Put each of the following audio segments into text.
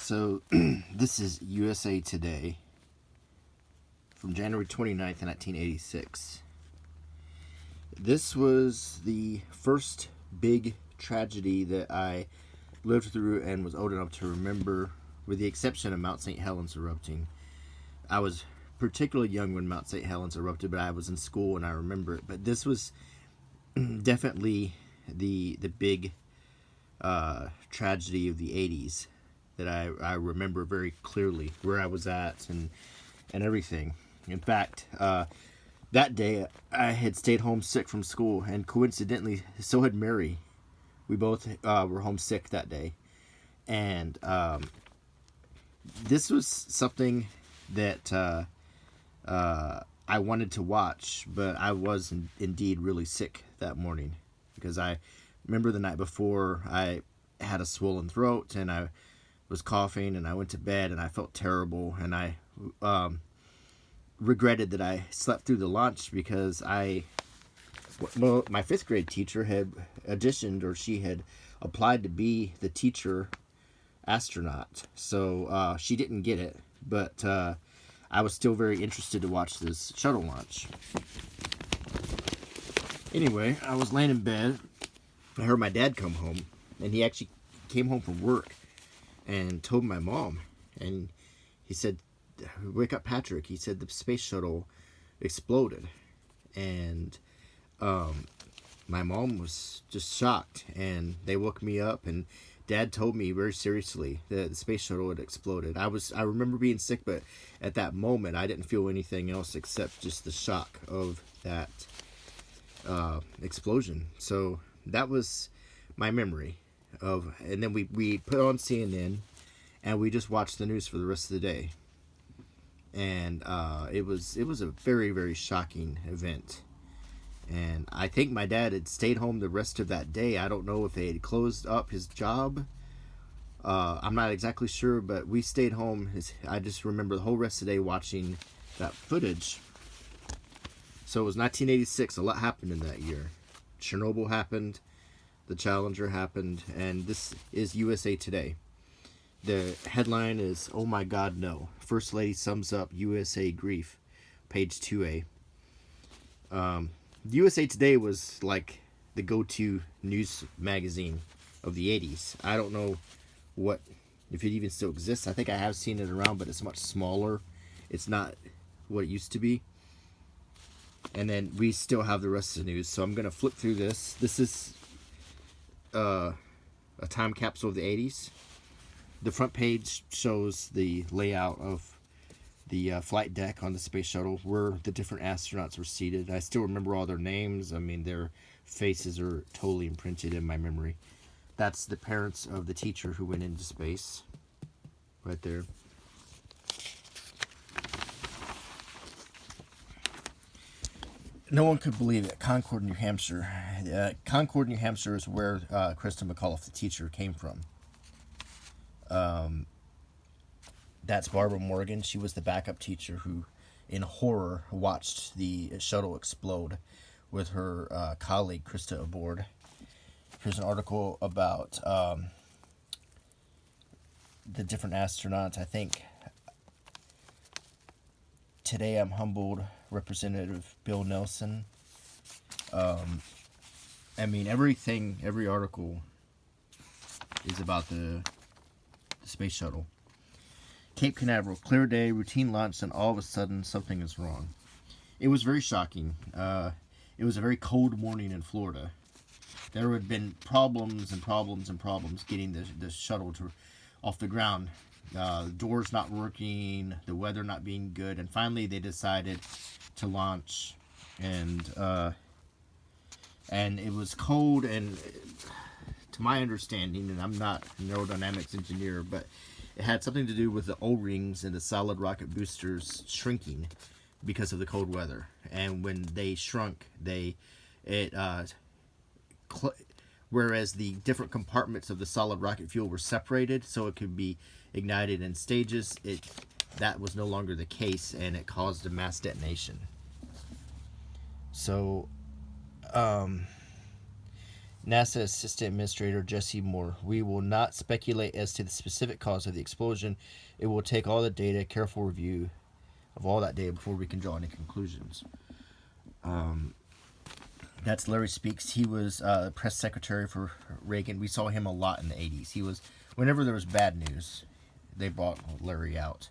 So, this is USA Today from January 29th, 1986. This was the first big tragedy that I lived through and was old enough to remember, with the exception of Mount St. Helens erupting. I was particularly young when Mount St. Helens erupted, but I was in school and I remember it. But this was definitely the big tragedy of the 80s that I remember very clearly, where I was at and everything. In fact, that day I had stayed home sick from school, and coincidentally, so had Mary. We both were homesick that day. And this was something that I wanted to watch, but I was indeed really sick that morning, because I remember the night before I had a swollen throat and I was coughing, and I went to bed and I felt terrible, and I regretted that I slept through the lunch, because my 5th grade teacher had auditioned, or she had applied to be the teacher astronaut. So she didn't get it, but I was still very interested to watch this shuttle launch. Anyway, I was laying in bed. I heard my dad come home, and he actually came home from work and told my mom, and he said, "Wake up, Patrick." He said the space shuttle exploded, and my mom was just shocked, and they woke me up, and Dad told me very seriously that the space shuttle had exploded. I remember being sick, but at that moment I didn't feel anything else except just the shock of that explosion. So that was my memory of, and then we put on CNN and we just watched the news for the rest of the day. And it was a very, very shocking event. And I think my dad had stayed home the rest of that day. I don't know if they had closed up his job. I'm not exactly sure, but we stayed home. I just remember the whole rest of the day watching that footage. So it was 1986. A lot happened in that year. Chernobyl happened. The Challenger happened. And this is USA Today. The headline is, "Oh my God, no. First Lady sums up USA grief." Page 2A. USA Today was like the go-to news magazine of the 80s. I don't know if it even still exists. I think I have seen it around, but it's much smaller. It's not what it used to be. And then we still have the rest of the news. So I'm going to flip through this. This is a time capsule of the 80s. The front page shows the layout of the flight deck on the space shuttle, where the different astronauts were seated. I still remember all their names. I mean, their faces are totally imprinted in my memory. That's the parents of the teacher who went into space, right there. No one could believe it. Concord, New Hampshire. Concord, New Hampshire is where Krista McAuliffe, the teacher, came from. That's Barbara Morgan. She was the backup teacher who, in horror, watched the shuttle explode with her colleague Krista aboard. Here's an article about the different astronauts. I think "Today I'm humbled," Representative Bill Nelson. I mean, every article is about the space shuttle. Cape Canaveral, clear day, routine launch, and all of a sudden something is wrong. It was very shocking. It was a very cold morning in Florida. There had been problems getting the shuttle off the ground. Doors not working, the weather not being good, and finally they decided to launch. And it was cold, and to my understanding, and I'm not a aerodynamics engineer, but it had something to do with the O-rings and the solid rocket boosters shrinking because of the cold weather. And when they shrunk, whereas the different compartments of the solid rocket fuel were separated so it could be ignited in stages, that was no longer the case, and it caused a mass detonation. So NASA Assistant Administrator Jesse Moore. We will not speculate as to the specific cause of the explosion. It will take all the data, careful review of all that data before we can draw any conclusions. That's Larry Speaks. He was press secretary for Reagan. We saw him a lot in the 80s. He was, whenever there was bad news, they brought Larry out.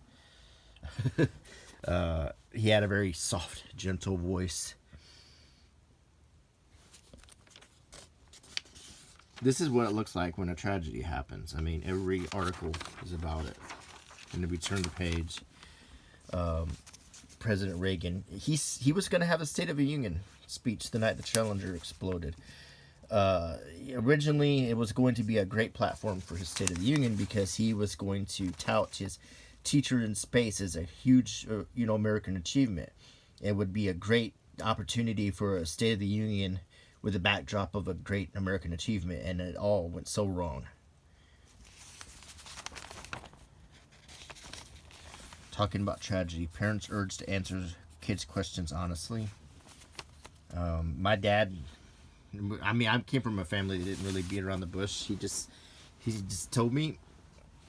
He had a very soft, gentle voice. This is what it looks like when a tragedy happens. I mean, every article is about it. And if we turn the page, President Reagan, he was going to have a State of the Union speech the night the Challenger exploded. Originally, it was going to be a great platform for his State of the Union because he was going to tout his teacher in space as a huge, American achievement. It would be a great opportunity for a State of the Union with a backdrop of a great American achievement, and it all went so wrong. Talking about tragedy, parents urged to answer kids' questions honestly. My dad, I came from a family that didn't really beat around the bush. He just told me,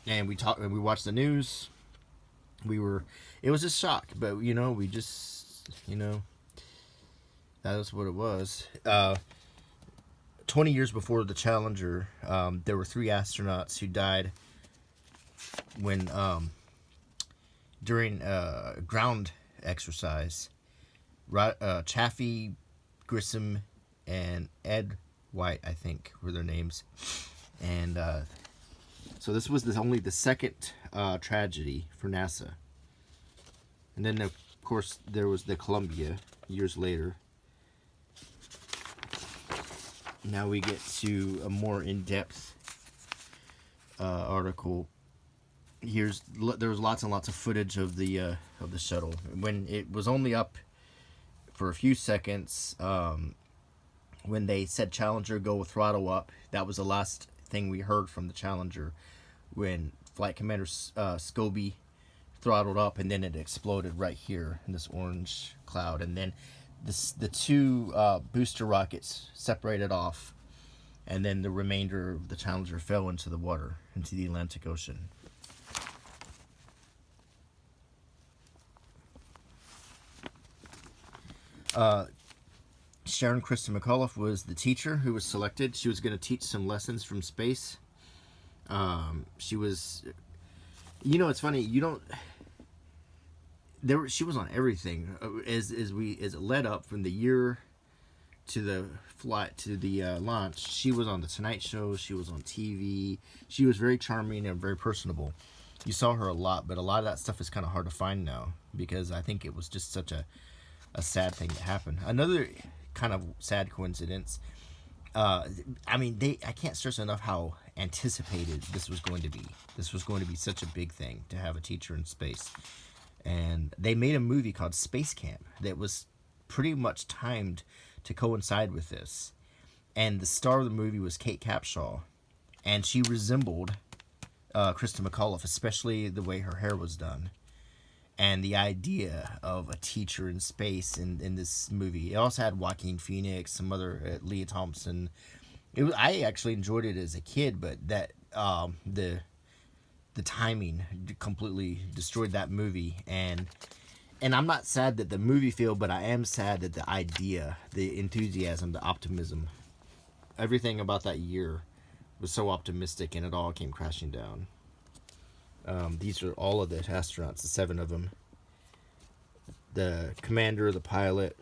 and we talked, and we watched the news. It was a shock, but we just, that was what it was. 20 years before the Challenger, there were 3 astronauts who died when during ground exercise. Chaffee, Grissom, and Ed White, I think, were their names. And so this was only the second tragedy for NASA. And then, of course, there was the Columbia years later. Now we get to a more in-depth article. There was lots and lots of footage of the shuttle. When it was only up for a few seconds, when they said Challenger, go with throttle up, that was the last thing we heard from the Challenger. When Flight Commander Scobie throttled up, and then it exploded right here in this orange cloud, and then the 2 booster rockets separated off, and then the remainder of the Challenger fell into the water, into the Atlantic Ocean. Sharon Kristen McAuliffe was the teacher who was selected. She was going to teach some lessons from space. She was, it's funny. She was on everything as it led up from the year to the flight to the launch. She was on the Tonight Show. She was on TV. She was very charming and very personable. You saw her a lot, but a lot of that stuff is kind of hard to find now because I think it was just such a sad thing that happened. Another kind of sad coincidence. I can't stress enough how anticipated this was going to be. This was going to be such a big thing to have a teacher in space. And they made a movie called Space Camp that was pretty much timed to coincide with this. And the star of the movie was Kate Capshaw. And she resembled Kristen McAuliffe, especially the way her hair was done. And the idea of a teacher in space in this movie. It also had Joaquin Phoenix, some other Leah Thompson. I actually enjoyed it as a kid, but that the timing completely destroyed that movie. And I'm not sad that the movie failed, but I am sad that the idea, the enthusiasm, the optimism, everything about that year was so optimistic, and it all came crashing down. These are all of the astronauts, the 7 of them. The commander, the pilot,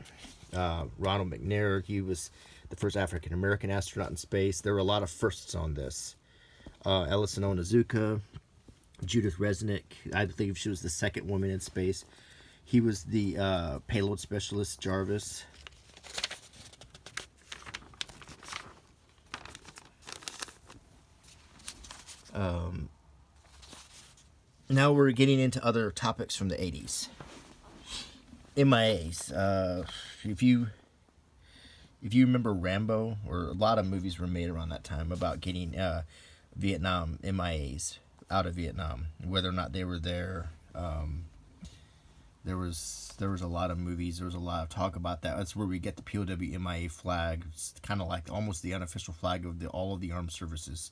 Ronald McNair, he was the first African-American astronaut in space. There were a lot of firsts on this. Ellison Onizuka, Judith Resnick, I believe she was the second woman in space. He was the payload specialist, Jarvis. Now we're getting into other topics from the 80s. MIAs. If you remember Rambo, or a lot of movies were made around that time about getting Vietnam MIAs out of Vietnam, whether or not they were there. There was a lot of movies. There was a lot of talk about that. That's where we get the POW MIA flag. It's kind of like almost the unofficial flag of all of the armed services.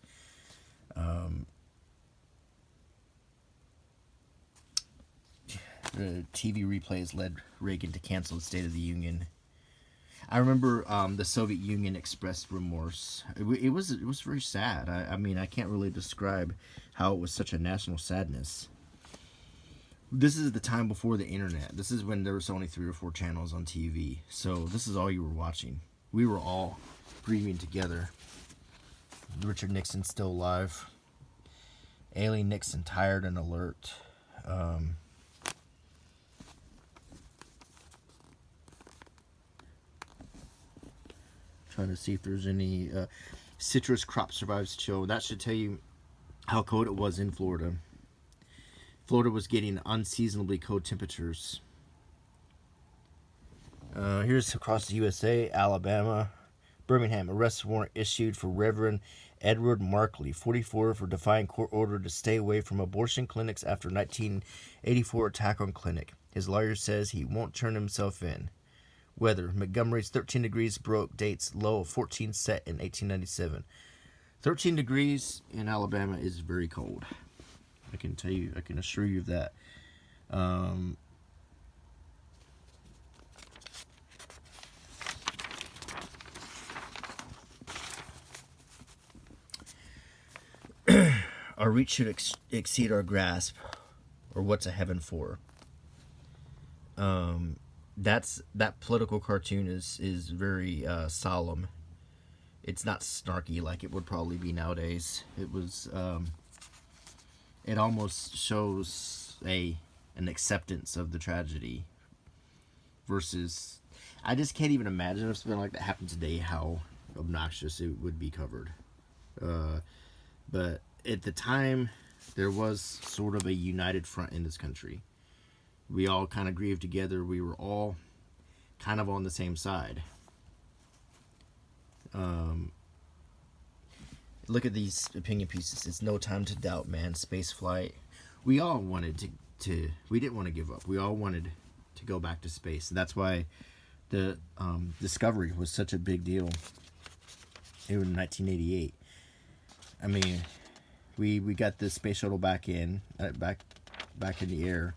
The TV replays led Reagan to cancel the State of the Union. I remember the Soviet Union expressed remorse. It was very sad. I mean, I can't really describe how it was such a national sadness. This is the time before the internet. This is when there was only 3 or 4 channels on TV. So this is all you were watching. We were all grieving together. Richard Nixon still alive. Ailey Nixon tired and alert. Trying to see if there's any citrus crop survives chill. That should tell you how cold it was in Florida. Florida was getting unseasonably cold temperatures. Here's across the USA. Alabama, Birmingham, arrest warrant issued for Reverend Edward Markley, 44, for defying court order to stay away from abortion clinics after 1984 attack on clinic. His lawyer says he won't turn himself in. Weather. Montgomery's 13 degrees broke date's low of 14 set in 1897. 13 degrees in Alabama is very cold. I can tell you, I can assure you of that. Our reach should exceed our grasp, or what's a heaven for? That political cartoon is very solemn. It's not snarky like it would probably be nowadays. It was it almost shows an acceptance of the tragedy versus, I just can't even imagine if something like that happened today, how obnoxious it would be covered. But at the time, there was sort of a united front in this country. We all kind of grieved together. We were all kind of on the same side. Look at these opinion pieces. It's no time to doubt, man. Space flight. We all wanted to we didn't want to give up. We all wanted to go back to space. That's why the Discovery was such a big deal in 1988. I mean, we got the space shuttle back in the air.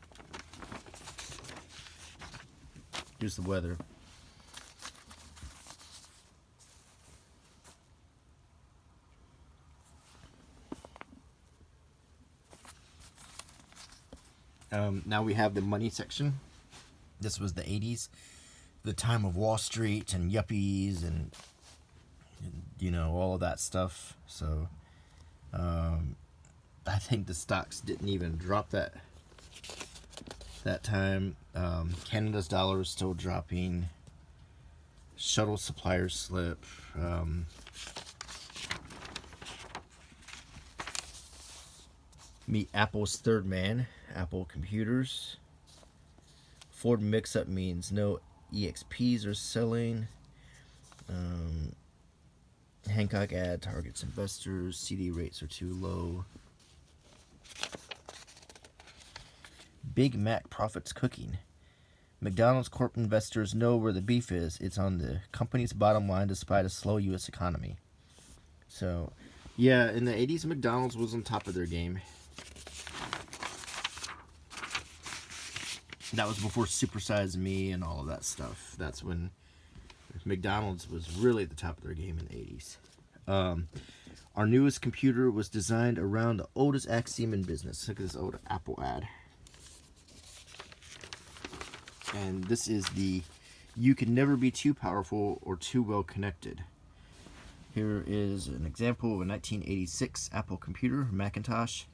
Here's the weather. Now we have the money section. This was the 80s, the time of Wall Street and yuppies and you know, all of that stuff. So I think the stocks didn't even drop that time. Canada's dollar is still dropping. Shuttle suppliers slip. Meet Apple's third man, Apple Computers. Ford mix-up means no EXPs are selling. Hancock ad targets investors. CD rates are too low. Big Mac profits cooking. McDonald's Corp investors know where the beef is. It's on the company's bottom line despite a slow U.S. economy. So, yeah, in the 80s, McDonald's was on top of their game. That was before Super Size Me and all of that stuff. That's when McDonald's was really at the top of their game in the 80s. Our newest computer was designed around the oldest axiom in business. Look at this old Apple ad. And this is the "you can never be too powerful or too well connected." Here is an example of a 1986 Apple computer, Macintosh.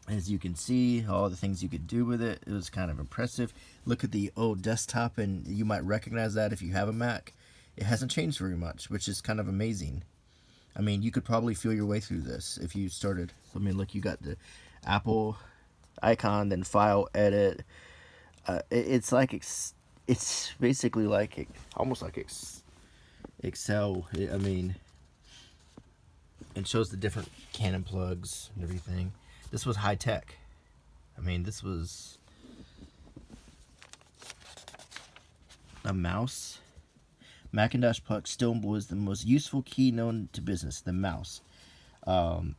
As you can see, all the things you could do with it. It was kind of impressive. Look at the old desktop, and you might recognize that if you have a Mac. It hasn't changed very much, which is kind of amazing. I mean, you could probably feel your way through this if you started. I mean, look, you got the Apple icon, then File, Edit. It's like it's basically like almost like Excel. I mean, it shows the different Canon plugs and everything. This was high tech. I mean, this was a mouse. Macintosh Puck still was the most useful key known to business, the mouse. Um,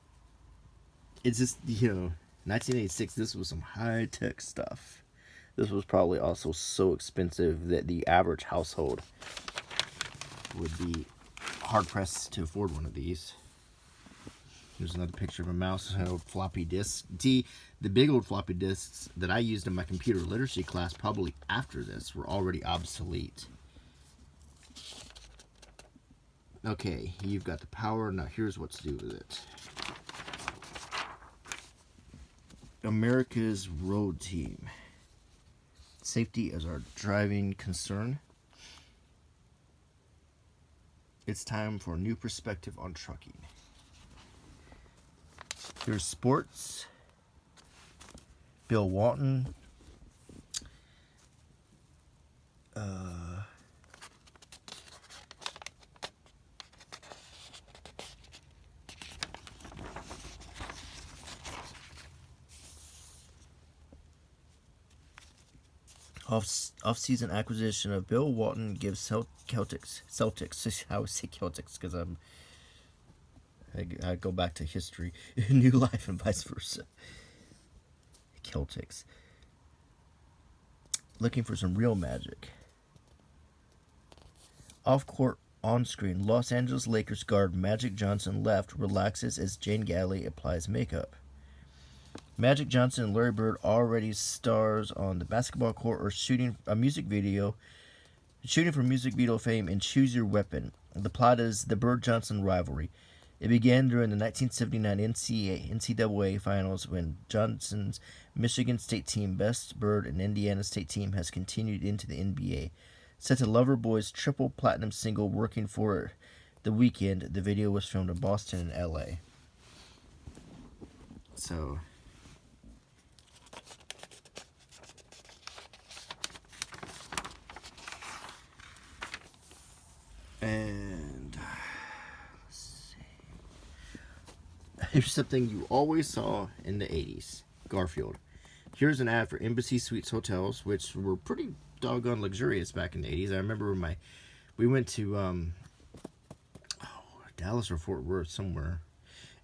it's just, 1986, this was some high-tech stuff. This was probably also so expensive that the average household would be hard-pressed to afford one of these. Here's another picture of a mouse, an old floppy disk. The big old floppy disks that I used in my computer literacy class probably after this were already obsolete. Okay, you've got the power. Now here's what to do with it. America's road team. Safety is our driving concern. It's time for a new perspective on trucking. Here's sports. Bill Walton. Off-season acquisition of Bill Walton gives Celtics. I would say Celtics because I go back to history, new life, and vice versa. Celtics. Looking for some real magic. Off-court, on-screen, Los Angeles Lakers guard Magic Johnson left relaxes as Jane Galley applies makeup. Magic Johnson and Larry Bird already stars on the basketball court or shooting for music video fame in Choose Your Weapon. The plot is the Bird-Johnson rivalry. It began during the 1979 NCAA finals when Johnson's Michigan State team best Bird and Indiana State team has continued into the NBA. Set to Loverboy's triple platinum single Working for the Weekend, the video was filmed in Boston and LA. So and let's see. Here's something you always saw in the 80s. Garfield. Here's an ad for Embassy Suites hotels, which were pretty doggone luxurious back in the 80s. I remember when we went to Dallas or Fort Worth somewhere,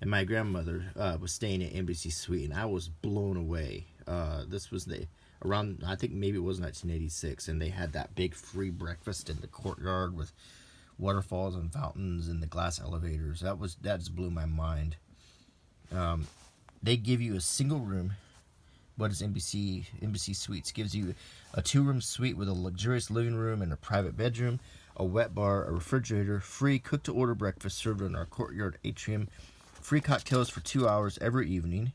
and my grandmother was staying at Embassy Suite, and I was blown away. This was around, I think maybe it was 1986, and they had that big free breakfast in the courtyard with waterfalls and fountains and the glass elevators. That just blew my mind. They give you a single room. What is Embassy Suites? Gives you a 2-room suite with a luxurious living room and a private bedroom, a wet bar, a refrigerator, free cook-to-order breakfast served in our courtyard atrium, free cocktails for 2 hours every evening,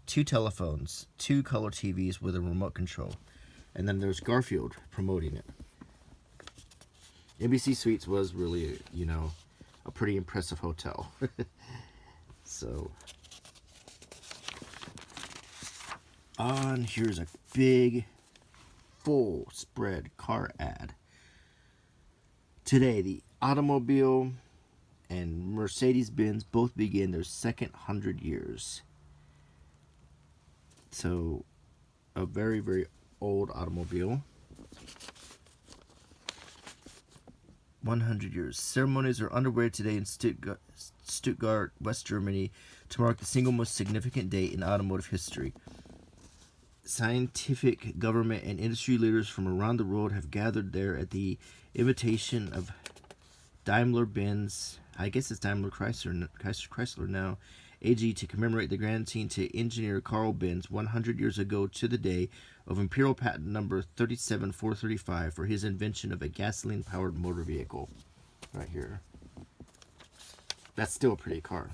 2 telephones, 2 color TVs with a remote control. And then there's Garfield promoting it. Embassy Suites was really, a pretty impressive hotel. So, on here's a big, full spread car ad. Today, the automobile and Mercedes-Benz both begin their second 100 years. So, a very, very old automobile. 100 years. Ceremonies are underway today in Stuttgart, West Germany, to mark the single most significant date in automotive history. Scientific, government, and industry leaders from around the world have gathered there at the invitation of Daimler-Benz, I guess it's Daimler Chrysler now, AG, to commemorate the granting to engineer Carl Benz 100 years ago to the day of Imperial Patent number 37435 for his invention of a gasoline-powered motor vehicle. Right here. That's still a pretty car.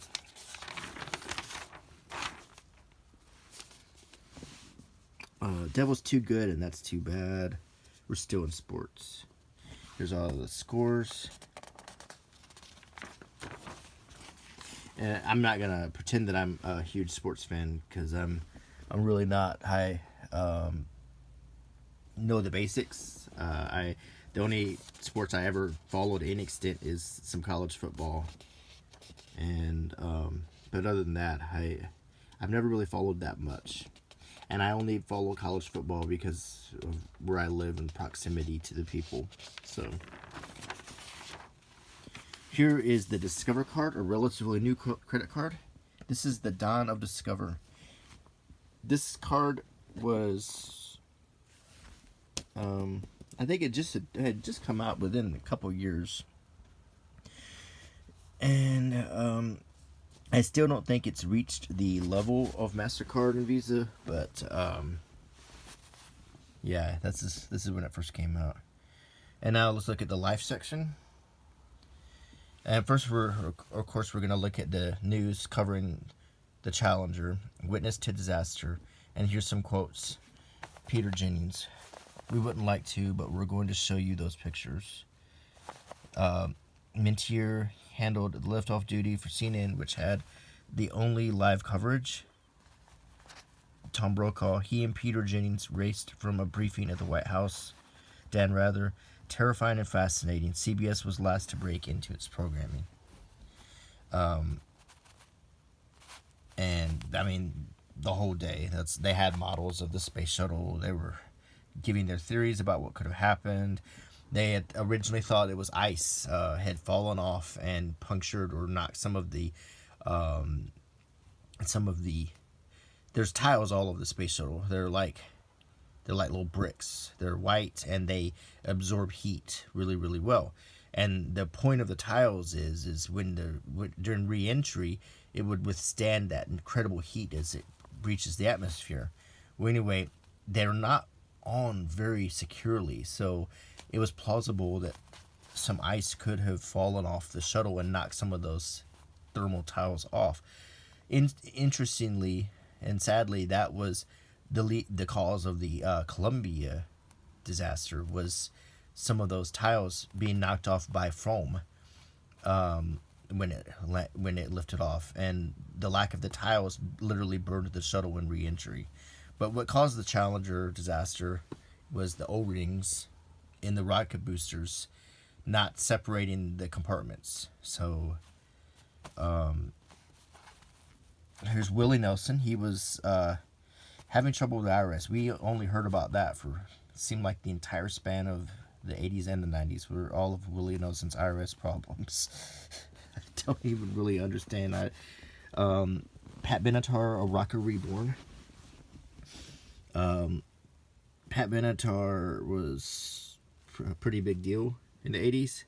Devil's Too Good, and That's Too Bad. We're still in sports. Here's all the scores. And I'm not gonna pretend that I'm a huge sports fan because I'm really not. I know the basics. The only sports I ever followed to any extent is some college football, and but other than that, I've never really followed that much. and I only follow college football because of where I live and proximity to the people. So here is the Discover card, a relatively new credit card. This is the Dawn of Discover. This card was, I think it had just come out within a couple years, and I still don't think it's reached the level of MasterCard and Visa, but yeah, this is when it first came out. And now let's look at the life section. And first, we're going to look at the news covering the Challenger, witness to disaster. And here's some quotes. Peter Jennings: "We wouldn't like to, but we're going to show you those pictures." Mintier handled the liftoff duty for CNN, which had the only live coverage. Tom Brokaw: "He and Peter Jennings raced from a briefing at the White House." Dan Rather: "Terrifying and fascinating. CBS was last to break into its programming." And I mean, the whole day. They had models of the space shuttle. They were giving their theories about what could have happened. They had originally thought it was ice had fallen off and punctured or knocked some of the. There's tiles all over the space shuttle. They're like little bricks. They're white and they absorb heat really, really well. And the point of the tiles is during re-entry, it would withstand that incredible heat as it breaches the atmosphere. Well, anyway, they're not on very securely, so it was plausible that some ice could have fallen off the shuttle and knocked some of those thermal tiles off. Interestingly and sadly, that was the cause of the Columbia disaster, was some of those tiles being knocked off by foam when it lifted off, and the lack of the tiles literally burned the shuttle in re-entry. But what caused the Challenger disaster was the O-rings in the rocket boosters not separating the compartments. So here's Willie Nelson. He was having trouble with the IRS. We only heard about that for seemed like the entire span of the 80s and the 90s were all of Willie Nelson's IRS problems. I don't even really understand that. Pat Benatar, a rocker reborn. Pat Benatar was a pretty big deal in the 80s.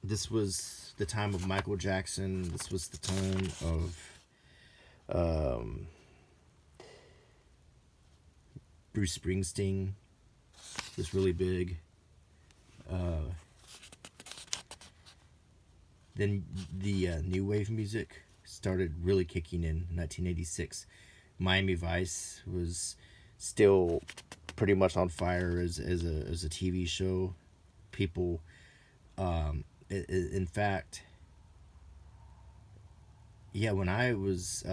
This was the time of Michael Jackson. This was the time of Bruce Springsteen was really big. Then the new wave music started really kicking in 1986. Miami Vice was still pretty much on fire as a TV show. People, in fact, yeah, when I was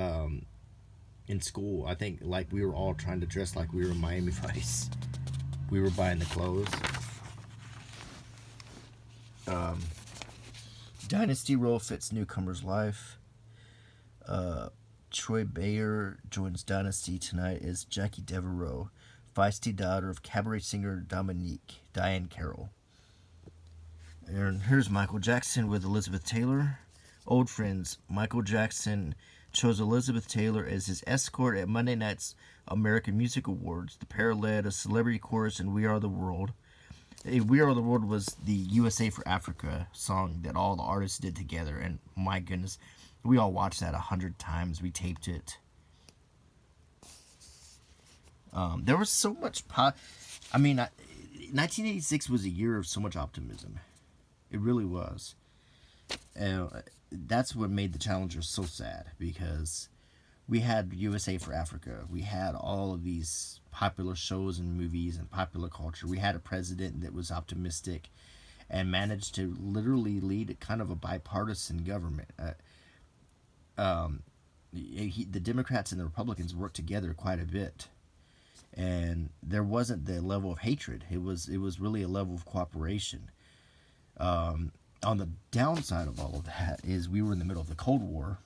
in school, I think like we were all trying to dress like we were Miami Vice. We were buying the clothes. Dynasty role fits newcomer's life. Troy Bayer joins Dynasty tonight as Jackie Devereaux, feisty daughter of cabaret singer Diane Carroll. And here's Michael Jackson with Elizabeth Taylor. Old friends. Michael Jackson chose Elizabeth Taylor as his escort at Monday night's American Music Awards. The pair led a celebrity chorus in We Are the World. We Are the World was the USA for Africa song that all the artists did together, and my goodness, we all watched that 100 times. We taped it. There was so much 1986 was a year of so much optimism. It really was. And that's what made the Challenger so sad, because we had USA for Africa. We had all of these popular shows and movies and popular culture. We had a president that was optimistic and managed to literally lead kind of a bipartisan government. The Democrats and the Republicans worked together quite a bit, and there wasn't the level of hatred. It was really a level of cooperation. On the downside of all of that is we were in the middle of the Cold War,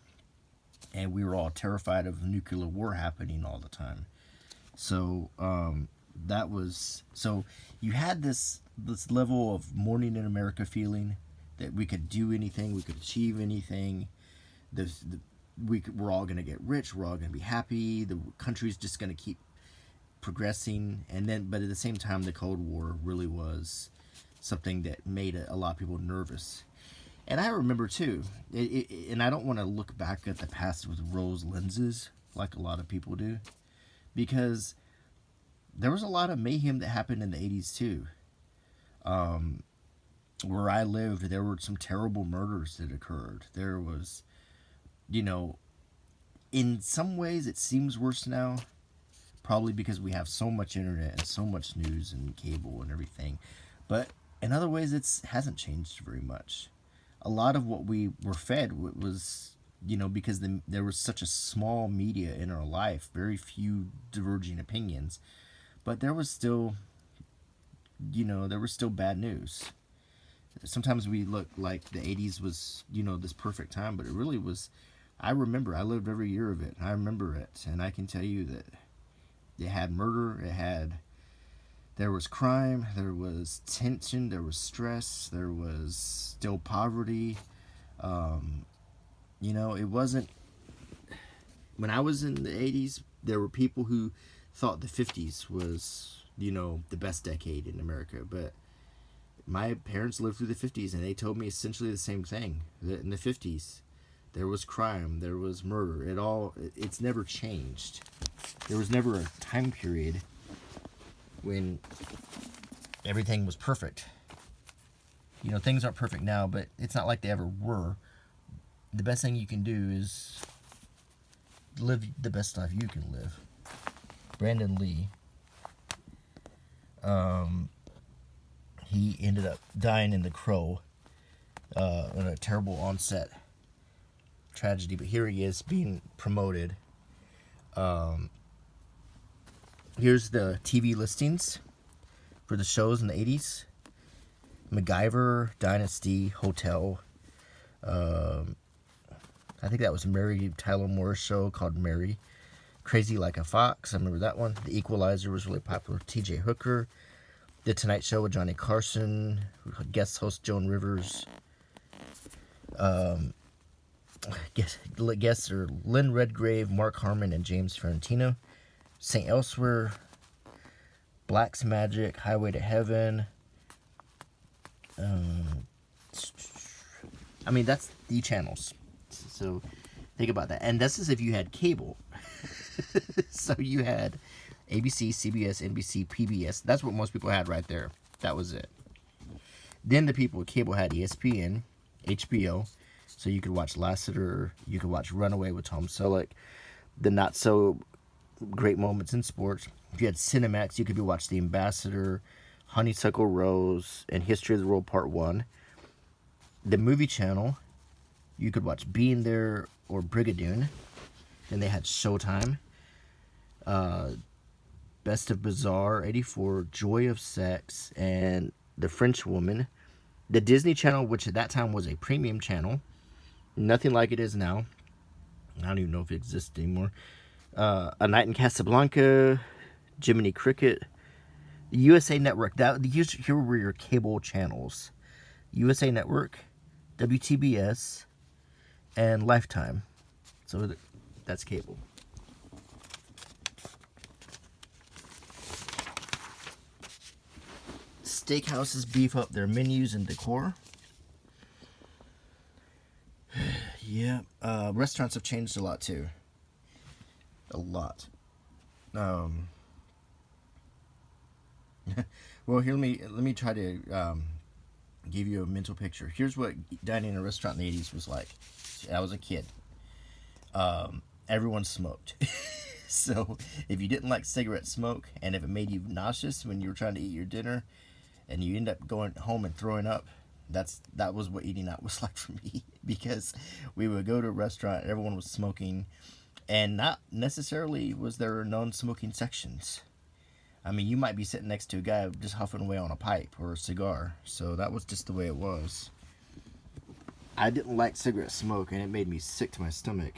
and we were all terrified of nuclear war happening all the time. So that was so you had this level of morning in America feeling that we could do anything, we could achieve anything. We're all going to get rich, we're all going to be happy, the country's just going to keep progressing. And then, but at the same time, the Cold War really was something that made a lot of people nervous. And I remember too, and I don't want to look back at the past with rose lenses like a lot of people do, because there was a lot of mayhem that happened in the 80s too. Where I lived, there were some terrible murders that occurred. There was, you know, in some ways it seems worse now, probably because we have so much internet and so much news and cable and everything. But in other ways, it hasn't changed very much. A lot of what we were fed was, because there was such a small media in our life, very few diverging opinions. But there was still, there was still bad news. Sometimes we look like the 80s was, this perfect time, but it really was. I remember, I lived every year of it. I remember it. And I can tell you that it had murder, there was crime, there was tension, there was stress, there was still poverty. It wasn't. When I was in the 80s, there were people who thought the 50s was, the best decade in America. But my parents lived through the 50s, and they told me essentially the same thing. That in the 50s, there was crime, there was murder. It's never changed. There was never a time period when everything was perfect. Things aren't perfect now, but it's not like they ever were. The best thing you can do is live the best life you can live. Brandon Lee, he ended up dying in The Crow in a terrible onset tragedy, but here he is being promoted. Here's the TV listings for the shows in the 80s. MacGyver, Dynasty, Hotel. I think that was a Mary Tyler Moore show called Mary. Crazy Like a Fox, I remember that one. The Equalizer was really popular. T.J. Hooker. The Tonight Show with Johnny Carson. Guest host Joan Rivers. Guests are Lynn Redgrave, Mark Harmon, and James Ferrantino. St. Elsewhere, Black's Magic, Highway to Heaven. That's the channels. So think about that. And this is if you had cable. So you had ABC, CBS, NBC, PBS. That's what most people had right there. That was it. Then the people with cable had ESPN, HBO. So you could watch Lassiter. You could watch Runaway with Tom Selleck. The not so great moments in sports. If you had Cinemax, you could watch The Ambassador, Honeysuckle Rose, and History of the World Part 1. The movie channel, you could watch Being There or Brigadoon. Then they had Showtime. Best of Bizarre, 84, Joy of Sex, and The French Woman. The Disney Channel, which at that time was a premium channel. Nothing like it is now. I don't even know if it exists anymore. A Night in Casablanca, Jiminy Cricket, the USA Network. Here were your cable channels: USA Network, WTBS, and Lifetime. So that's cable. Steakhouses beef up their menus and decor. Yeah, restaurants have changed a lot too. A lot. Well, here let me try to give you a mental picture. Here's what dining in a restaurant in the 80s was like. I was a kid. Everyone smoked. So if you didn't like cigarette smoke, and if it made you nauseous when you were trying to eat your dinner, and you end up going home and throwing up, that was what eating out was like for me. Because we would go to a restaurant, everyone was smoking, and not necessarily was there non-smoking sections. You might be sitting next to a guy just huffing away on a pipe or a cigar. So that was just the way it was. I didn't like cigarette smoke, and it made me sick to my stomach.